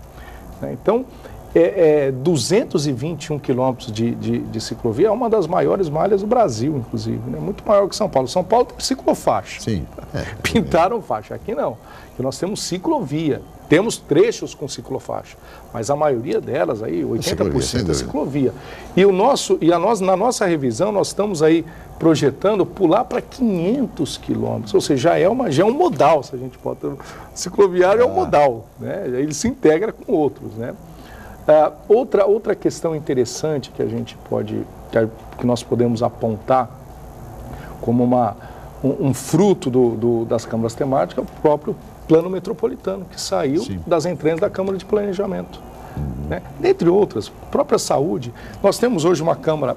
Então, 221 quilômetros de ciclovia é uma das maiores malhas do Brasil, inclusive, né? Muito maior que São Paulo. São Paulo tem ciclofaixa. Sim. Pintaram faixa. Aqui não. Aqui nós temos ciclovia. Temos trechos com ciclofaixa, mas a maioria delas, aí, 80% é ciclovia. Na nossa revisão, nós estamos aí projetando pular para 500 quilômetros, ou seja, já é um modal, se a gente pode ter. Cicloviário é um modal, né? Ele se integra com outros, né? Outra questão interessante que a gente que nós podemos apontar como um fruto das câmaras temáticas, o próprio Plano Metropolitano, que saiu das entranhas da Câmara de Planejamento. Né? Dentre outras, a própria saúde. Nós temos hoje uma Câmara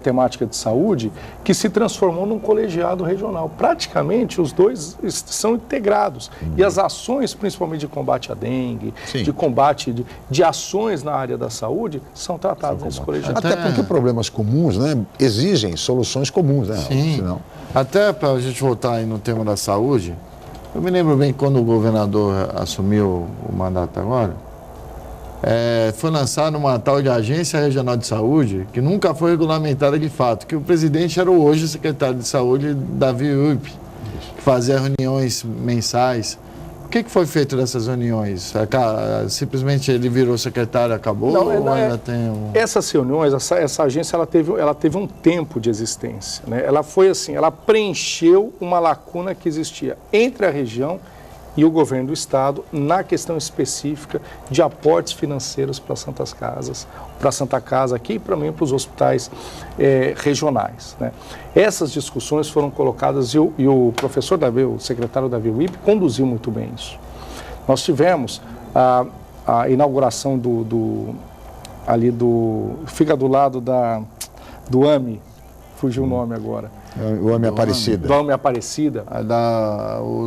temática de saúde que se transformou num colegiado regional. Praticamente os dois são integrados. E as ações, principalmente de combate à dengue, de combate de ações na área da saúde, são tratadas nesse colegiado. Até porque problemas comuns, né, exigem soluções comuns, né? Sim. Senão... Até para a gente voltar aí no tema da saúde, eu me lembro bem quando o governador assumiu o mandato agora, foi lançada uma tal de Agência Regional de Saúde, que nunca foi regulamentada de fato, que o presidente era hoje o secretário de Saúde, Davi Uip, que fazia reuniões mensais. O que foi feito dessas reuniões? Simplesmente ele virou secretário e acabou? Essas reuniões, essa agência, ela teve um tempo de existência, né? Ela foi assim, ela preencheu uma lacuna que existia entre a região e o governo do estado na questão específica de aportes financeiros para Santas Casas, para a Santa Casa aqui e também para os hospitais regionais, né? Essas discussões foram colocadas e o professor Davi, o secretário Davi Uip, conduziu muito bem isso. Nós tivemos a inauguração fica do lado do AME, fugiu o nome agora. O AME Aparecida. Do AME Aparecida.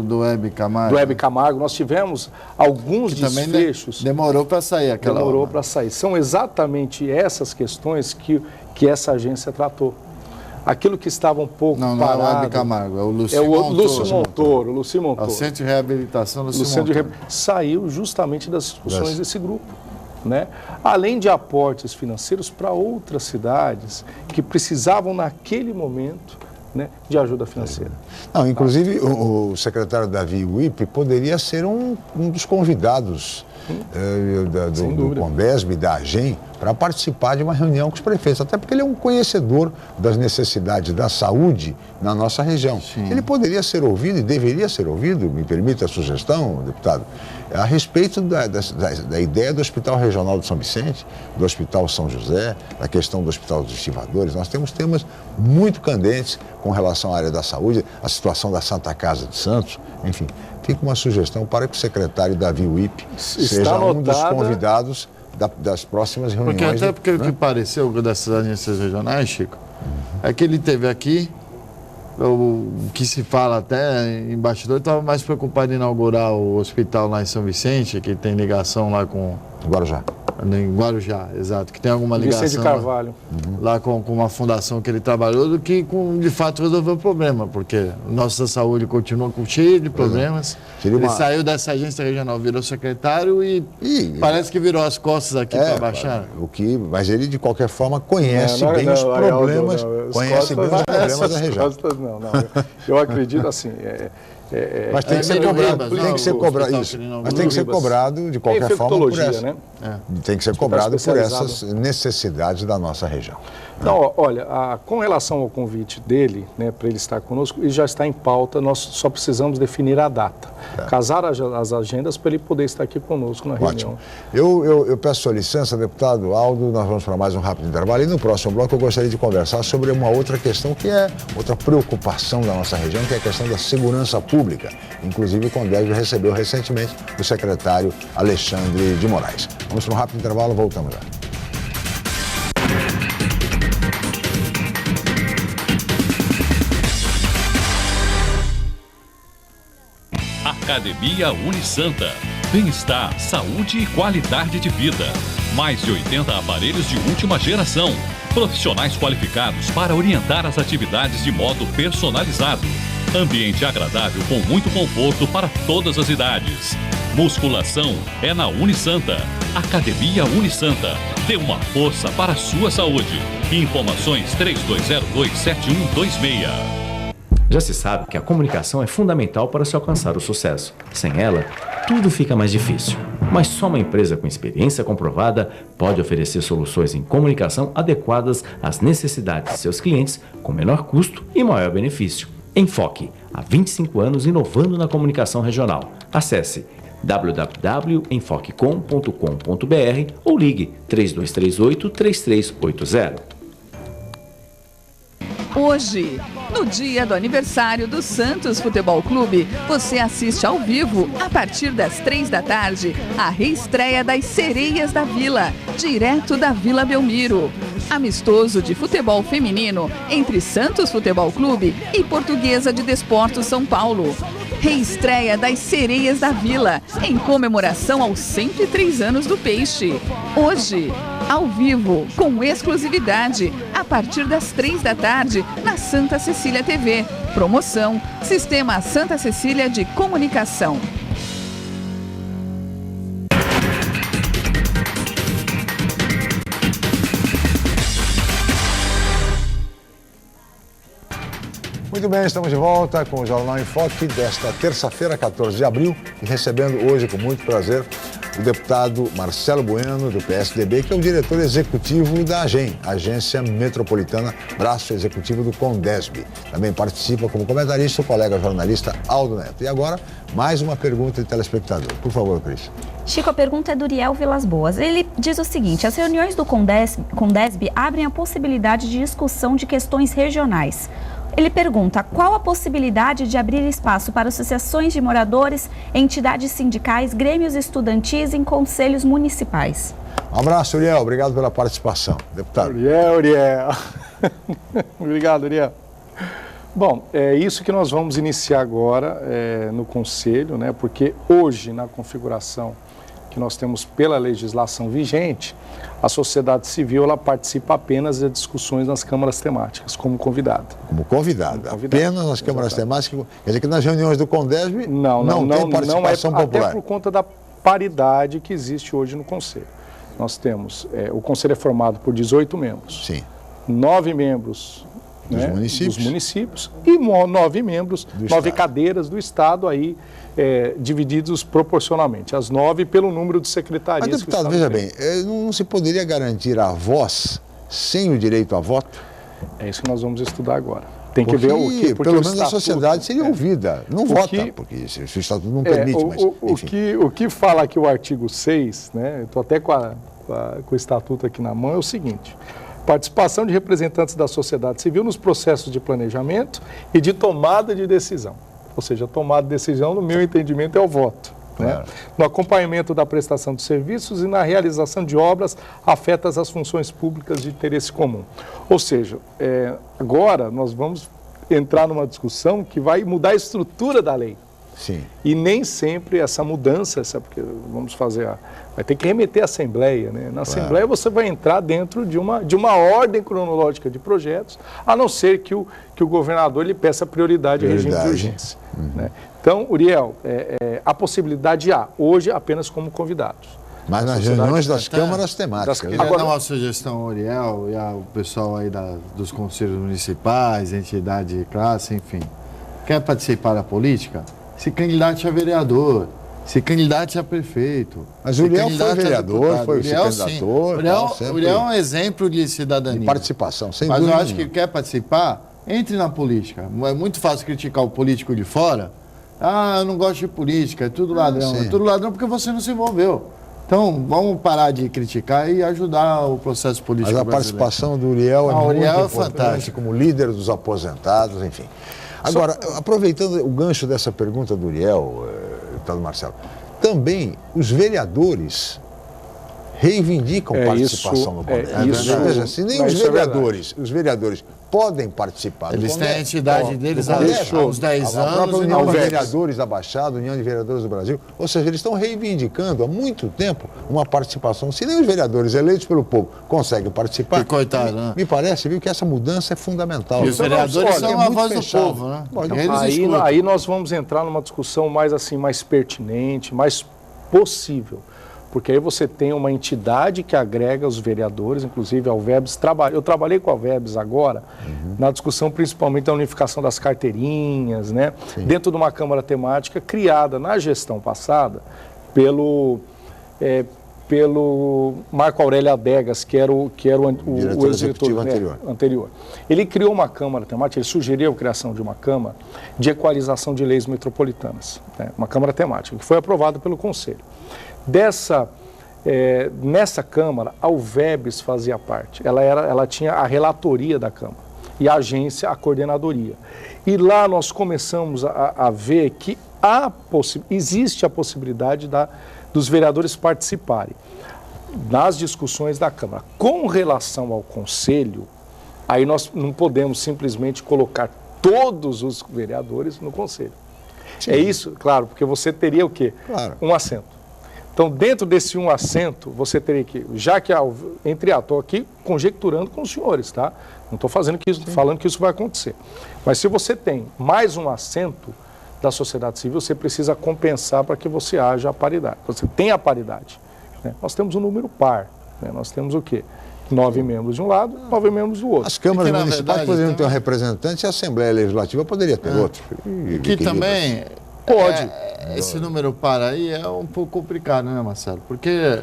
Do Web Camargo. Do Web Camargo. Nós tivemos alguns desfechos. Demorou para sair aquela. Demorou para sair. São exatamente essas questões que essa agência tratou. Aquilo que estava um pouco parado... Não é o Web Camargo, é o Lúcio Montoro. Lúcio Montoro. O Centro de Reabilitação Lúcio Montoro. Saiu justamente das discussões desse grupo. Né? Além de aportes financeiros para outras cidades que precisavam naquele momento né, de ajuda financeira. Não, inclusive, o secretário Davi Wip poderia ser um dos convidados do Condesb, da AGEM, para participar de uma reunião com os prefeitos, até porque ele é um conhecedor das necessidades da saúde na nossa região. Sim. Ele poderia ser ouvido e deveria ser ouvido, me permite a sugestão, deputado, a respeito da ideia do Hospital Regional de São Vicente, do Hospital São José, da questão do Hospital dos Estivadores. Nós temos temas muito candentes com relação à área da saúde, a situação da Santa Casa de Santos, enfim. Fica uma sugestão para que o secretário Davi Wip seja um dos convidados das próximas reuniões. Porque o que pareceu dessas agências regionais, Chico, é que ele esteve aqui, o que se fala até em bastidor, estava mais preocupado em inaugurar o hospital lá em São Vicente, que tem ligação lá com... Guarujá. Em Guarujá, exato, que tem alguma ligação Vicente Carvalho. Lá com uma fundação que ele trabalhou, do que de fato resolver o problema, porque nossa saúde continua cheia de problemas. Ele saiu dessa agência regional, virou secretário e parece que virou as costas aqui para baixar. Mas ele, de qualquer forma, conhece bem os problemas, conhece bem os problemas da região. Eu acredito assim... Mas tem que ser cobrado, mas tem que ser cobrado de qualquer forma por essa, né? Tem que ser cobrado por essas necessidades da nossa região. Então, olha, com relação ao convite dele, né, para ele estar conosco, ele já está em pauta, nós só precisamos definir a data, casar as agendas para ele poder estar aqui conosco na reunião. Eu peço sua licença, deputado Aldo, nós vamos para mais um rápido intervalo e no próximo bloco eu gostaria de conversar sobre uma outra questão que é outra preocupação da nossa região, que é a questão da segurança pública. Inclusive o Condesb recebeu recentemente o secretário Alexandre de Moraes. Vamos para um rápido intervalo, voltamos já. Academia Unisanta. Bem-estar, saúde e qualidade de vida. Mais de 80 aparelhos de última geração. Profissionais qualificados para orientar as atividades de modo personalizado. Ambiente agradável com muito conforto para todas as idades. Musculação é na Unisanta. Academia Unisanta. Dê uma força para a sua saúde. Informações 3202-7126. Já se sabe que a comunicação é fundamental para se alcançar o sucesso. Sem ela, tudo fica mais difícil. Mas só uma empresa com experiência comprovada pode oferecer soluções em comunicação adequadas às necessidades de seus clientes com menor custo e maior benefício. Enfoque, há 25 anos inovando na comunicação regional. Acesse www.enfoquecom.com.br ou ligue 3238-3380. Hoje, no dia do aniversário do Santos Futebol Clube, você assiste ao vivo, a partir das 3 da tarde, a reestreia das Sereias da Vila, direto da Vila Belmiro. Amistoso de futebol feminino entre Santos Futebol Clube e Portuguesa de Desportos São Paulo. Reestreia das Sereias da Vila, em comemoração aos 103 anos do Peixe. Hoje, ao vivo, com exclusividade, a partir das 3 da tarde, na Santa Cecília TV. Promoção, Sistema Santa Cecília de Comunicação. Muito bem, estamos de volta com o Jornal em Foque desta terça-feira, 14 de abril, e recebendo hoje com muito prazer o deputado Marcelo Bueno, do PSDB, que é o diretor executivo da AGEM, Agência Metropolitana, braço executivo do Condesb. Também participa como comentarista o colega jornalista Aldo Neto. E agora, mais uma pergunta de telespectador. Por favor, Cris. Chico, a pergunta é do Uriel Vilas Boas. Ele diz o seguinte: as reuniões do Condesb abrem a possibilidade de discussão de questões regionais. Ele pergunta qual a possibilidade de abrir espaço para associações de moradores, entidades sindicais, grêmios estudantis em conselhos municipais. Um abraço, Uriel. Obrigado pela participação. Deputado. Uriel. Obrigado, Uriel. Bom, é isso que nós vamos iniciar agora no Conselho, né? Porque hoje, na configuração que nós temos pela legislação vigente, a sociedade civil ela participa apenas das discussões nas câmaras temáticas, como convidada. Como convidada. Apenas nas câmaras temáticas. Quer dizer que nas reuniões do Condesb não tem participação popular. Até por conta da paridade que existe hoje no Conselho. Nós temos, o Conselho é formado por 18 membros. Sim. 9 membros dos municípios e 9 membros, 9 cadeiras do Estado aí, divididos proporcionalmente, as 9 pelo número de secretarias. Mas, deputado, veja bem, não se poderia garantir a voz sem o direito a voto? É isso que nós vamos estudar agora. Tem que ver o que... Pelo menos a sociedade seria ouvida, não vota, porque o Estatuto não permite, mas enfim. O que fala aqui o artigo 6, né, estou até com o Estatuto aqui na mão, é o seguinte: participação de representantes da sociedade civil nos processos de planejamento e de tomada de decisão. Ou seja, a tomada de decisão, no meu entendimento, é o voto. Né? No acompanhamento da prestação de serviços e na realização de obras afetas às funções públicas de interesse comum. Ou seja, agora nós vamos entrar numa discussão que vai mudar a estrutura da lei. Sim. E nem sempre essa mudança, porque vamos fazer, vai ter que remeter à Assembleia, né? Na Assembleia você vai entrar dentro de uma ordem cronológica de projetos, a não ser que o governador lhe peça prioridade a regime de urgência. Né? Então, Uriel, a possibilidade há, hoje apenas como convidados. Mas nas reuniões das câmaras temáticas. Queria dar uma sugestão, Uriel, e o pessoal aí dos conselhos municipais, entidade de classe, enfim. Quer participar da política? Se candidate a vereador, se candidate a prefeito. Mas o Uriel foi vereador, foi candidator. O Uriel é um exemplo de cidadania. De participação, sem dúvida. Mas eu acho que quer participar, entre na política. É muito fácil criticar o político de fora. Eu não gosto de política, é tudo ladrão. É tudo ladrão porque você não se envolveu. Então, vamos parar de criticar e ajudar o processo político brasileiro. Mas a participação do Uriel é muito importante, como líder dos aposentados, enfim. Agora, aproveitando o gancho dessa pergunta do Uriel, deputado Marcelo, também os vereadores reivindicam participação no Congresso. Veja, se nem os vereadores podem participar. Eles têm a entidade deles há uns 10 anos. A própria União de Vereadores da Baixada, União de Vereadores do Brasil. Ou seja, eles estão reivindicando há muito tempo uma participação. Se nem os vereadores eleitos pelo povo conseguem participar, coitado, né? Me parece, que essa mudança é fundamental. E os vereadores são a voz do povo, né? Aí nós vamos entrar numa discussão mais pertinente, mais possível. Porque aí você tem uma entidade que agrega os vereadores, inclusive a Alvebs. Eu trabalhei com a Alvebs agora, na discussão principalmente da unificação das carteirinhas, né? Dentro de uma Câmara temática criada na gestão passada pelo Marco Aurélio Adegas, que era o ex-diretor anterior. Ele criou uma Câmara temática, ele sugeriu a criação de uma Câmara de equalização de leis metropolitanas, né? Uma Câmara temática, que foi aprovada pelo Conselho. Nessa Câmara, a Alvebs fazia parte. Ela tinha a relatoria da Câmara e a agência, a coordenadoria. E lá nós começamos a ver que existe a possibilidade dos vereadores participarem nas discussões da Câmara. Com relação ao Conselho, aí nós não podemos simplesmente colocar todos os vereadores no Conselho. Sim. É isso, claro, porque você teria o quê? Claro. Um assento. Então, dentro desse um assento, você teria que, estou aqui conjecturando com os senhores, tá? Não estou falando que isso vai acontecer. Mas se você tem mais um assento da sociedade civil, você precisa compensar para que você haja a paridade. Você tem a paridade. Né? Nós temos um número par. Né? Nós temos o quê? 9 membros de um lado, 9 membros do outro. As câmaras municipais poderiam ter um representante e a Assembleia Legislativa poderia ter outro. Que também... Pode. Esse número par aí é um pouco complicado, né, Marcelo? Porque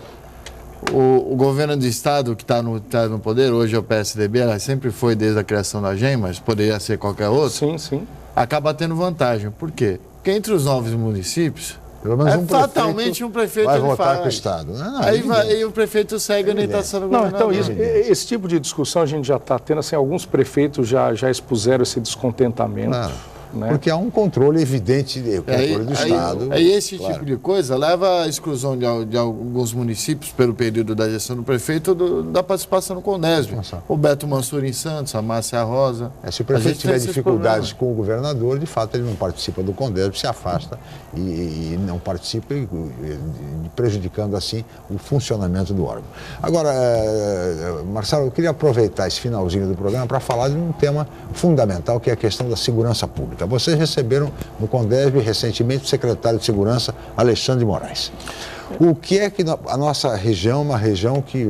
o governo do Estado que está no poder, hoje é o PSDB, ela sempre foi desde a criação da GEM, mas poderia ser qualquer outro. Sim. Acaba tendo vantagem. Por quê? Porque entre os 9 municípios, pelo menos fatalmente um prefeito vai votar com o Estado. Aí o prefeito segue a orientação do governador. Então, esse tipo de discussão a gente já está tendo, assim, alguns prefeitos já expuseram esse descontentamento. Né? Porque há um controle evidente do Estado. Aí esse tipo de coisa leva à exclusão de alguns municípios pelo período da gestão do prefeito da participação no Condesb. O Beto Mansur em Santos, a Márcia Rosa. Se o prefeito tiver dificuldades com o governador, de fato ele não participa do Condesb, se afasta e não participa, prejudicando assim o funcionamento do órgão. Agora, Marcelo, eu queria aproveitar esse finalzinho do programa para falar de um tema fundamental, que é a questão da segurança pública. Vocês receberam no Condesb recentemente o secretário de Segurança, Alexandre de Moraes. O que é que a nossa região é uma região que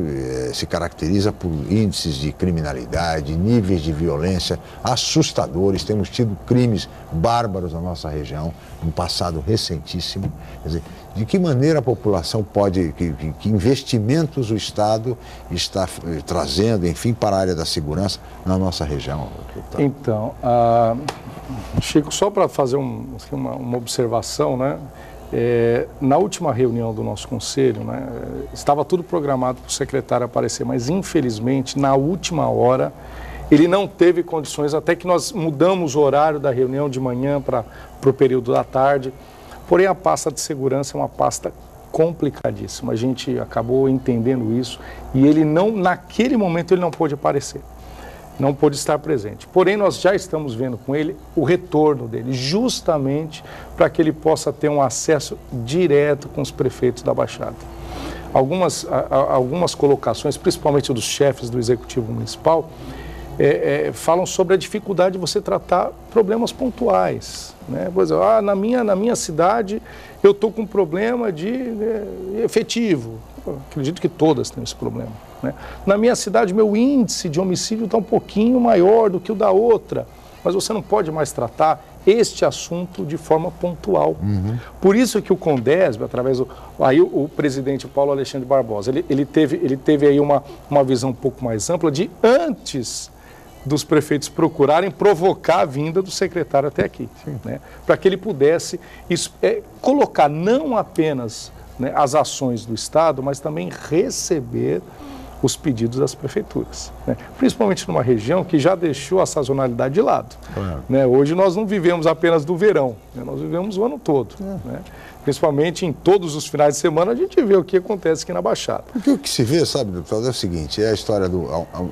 se caracteriza por índices de criminalidade, níveis de violência assustadores, temos tido crimes bárbaros na nossa região, um passado recentíssimo. Quer dizer, de que maneira a população pode, que investimentos o Estado está trazendo, enfim, para a área da segurança na nossa região? Então, Chico, só para fazer uma observação, né? Na última reunião do nosso conselho, né, estava tudo programado para o secretário aparecer, mas infelizmente, na última hora, ele não teve condições, até que nós mudamos o horário da reunião de manhã para o período da tarde. Porém, a pasta de segurança é uma pasta complicadíssima. A gente acabou entendendo isso e ele não, naquele momento, ele não pôde aparecer. Não pôde estar presente. Porém, nós já estamos vendo com ele o retorno dele, justamente para que ele possa ter um acesso direto com os prefeitos da Baixada. Algumas colocações, principalmente dos chefes do Executivo Municipal, falam sobre a dificuldade de você tratar problemas pontuais. Né? Por exemplo, na minha cidade eu estou com um problema de efetivo. Eu acredito que todas têm esse problema. Né? Na minha cidade, meu índice de homicídio está um pouquinho maior do que o da outra, mas você não pode mais tratar este assunto de forma pontual. Por isso que o Condesb, através o presidente Paulo Alexandre Barbosa, ele teve aí uma visão um pouco mais ampla de antes dos prefeitos procurarem provocar a vinda do secretário até aqui, né? Para que ele pudesse colocar não apenas, né, as ações do Estado, mas também receber os pedidos das prefeituras, né? Principalmente numa região que já deixou a sazonalidade de lado. Né? Hoje nós não vivemos apenas do verão, né? Nós vivemos o ano todo. Né? Principalmente em todos os finais de semana a gente vê o que acontece aqui na Baixada. Porque o que se vê, sabe, deputado, é o seguinte, é a história do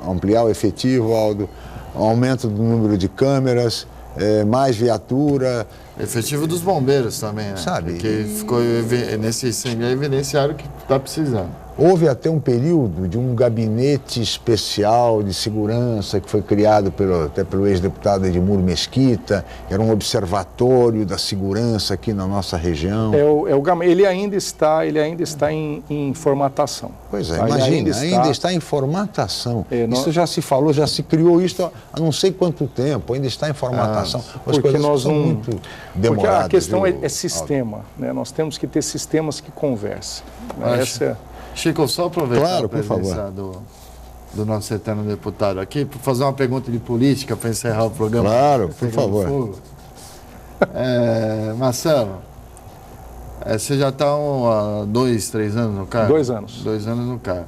ampliar o efetivo, aumento do número de câmeras, mais viatura. Efetivo dos bombeiros também, né? Sabe? Porque ficou nesse evidenciário que está precisando. Houve até um período de um gabinete especial de segurança que foi criado até pelo ex-deputado Edmuro Mesquita, era um observatório da segurança aqui na nossa região. Ele ainda está em formatação. Pois é, imagina, ainda está em formatação. Isso já se falou, já se criou isso há não sei quanto tempo, ainda está em formatação. As coisas nós são muito demoradas. Porque a questão é sistema, né? Nós temos que ter sistemas que conversem. Né? Chico, só aproveitar a presença do nosso eterno deputado aqui, para fazer uma pergunta de política para encerrar o programa. Claro, por favor. Marcelo, você já está há 2, 3 anos no cargo? 2 anos. 2 anos no cargo.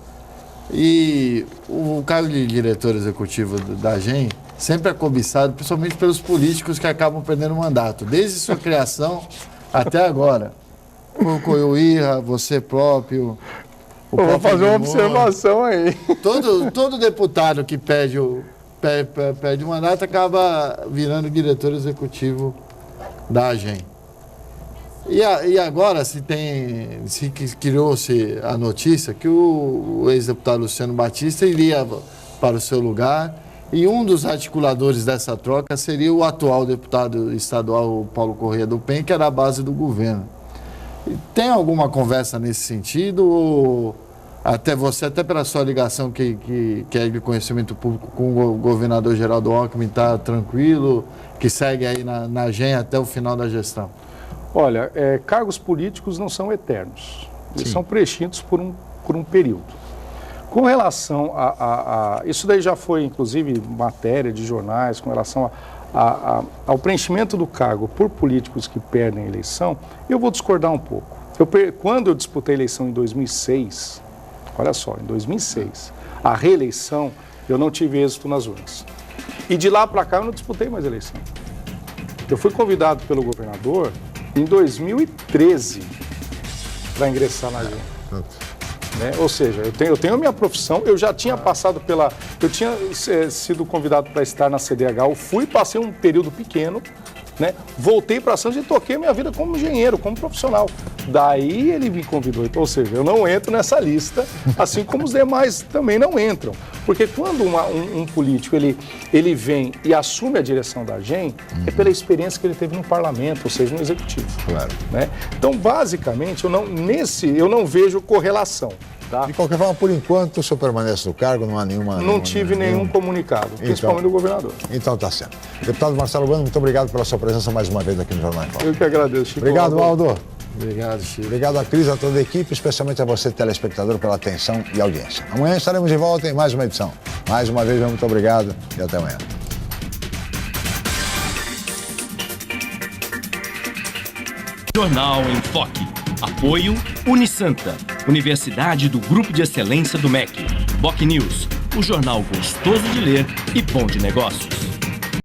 E o cargo de diretor executivo da AGEM sempre é cobiçado, principalmente pelos políticos que acabam perdendo o mandato, desde sua criação até agora. O Coiuíra, você próprio... Eu vou fazer uma observação aí. Todo deputado que pede o mandato acaba virando diretor executivo da AGEM. E agora criou-se a notícia que o ex-deputado Luciano Batista iria para o seu lugar e um dos articuladores dessa troca seria o atual deputado estadual Paulo Corrêa do PEN, que era a base do governo. Tem alguma conversa nesse sentido? Ou até pela sua ligação que é de conhecimento público com o governador Geraldo Alckmin, está tranquilo, que segue aí na AGEM até o final da gestão? Olha, cargos políticos não são eternos. Eles são preenchidos por um período. Com relação isso daí já foi, inclusive, matéria de jornais, com relação ao preenchimento do cargo por políticos que perdem a eleição, eu vou discordar um pouco. Quando eu disputei a eleição em 2006, olha só, em 2006, a reeleição, eu não tive êxito nas urnas. E de lá para cá eu não disputei mais eleição. Eu fui convidado pelo governador em 2013 para ingressar na AGEM. Né? Ou seja, eu tenho a minha profissão, eu já tinha passado eu tinha sido convidado para estar na CDH, eu passei um período pequeno, né? Voltei para Santos e toquei a minha vida como engenheiro, como profissional. Daí ele me convidou. Então, ou seja, eu não entro nessa lista, assim como os demais também não entram. Porque quando um político ele vem e assume a direção da AGEM, é pela experiência que ele teve no parlamento, ou seja, no executivo. Claro. Né? Então, basicamente, eu não vejo correlação. Tá? De qualquer forma, por enquanto, o senhor permanece no cargo, não há nenhuma... Não tive nenhum comunicado, principalmente do governador. Então tá certo. Deputado Marcelo Bueno, muito obrigado pela sua presença mais uma vez aqui no Jornal em Foco. Eu que agradeço, Chico. Obrigado, Aldo. Obrigado, Chico. Obrigado a Cris, a toda a equipe, especialmente a você, telespectador, pela atenção e audiência. Amanhã estaremos de volta em mais uma edição. Mais uma vez, muito obrigado e até amanhã. Jornal em Foque. Apoio Unisanta, Universidade do Grupo de Excelência do MEC. Boc News, o jornal gostoso de ler e bom de negócios.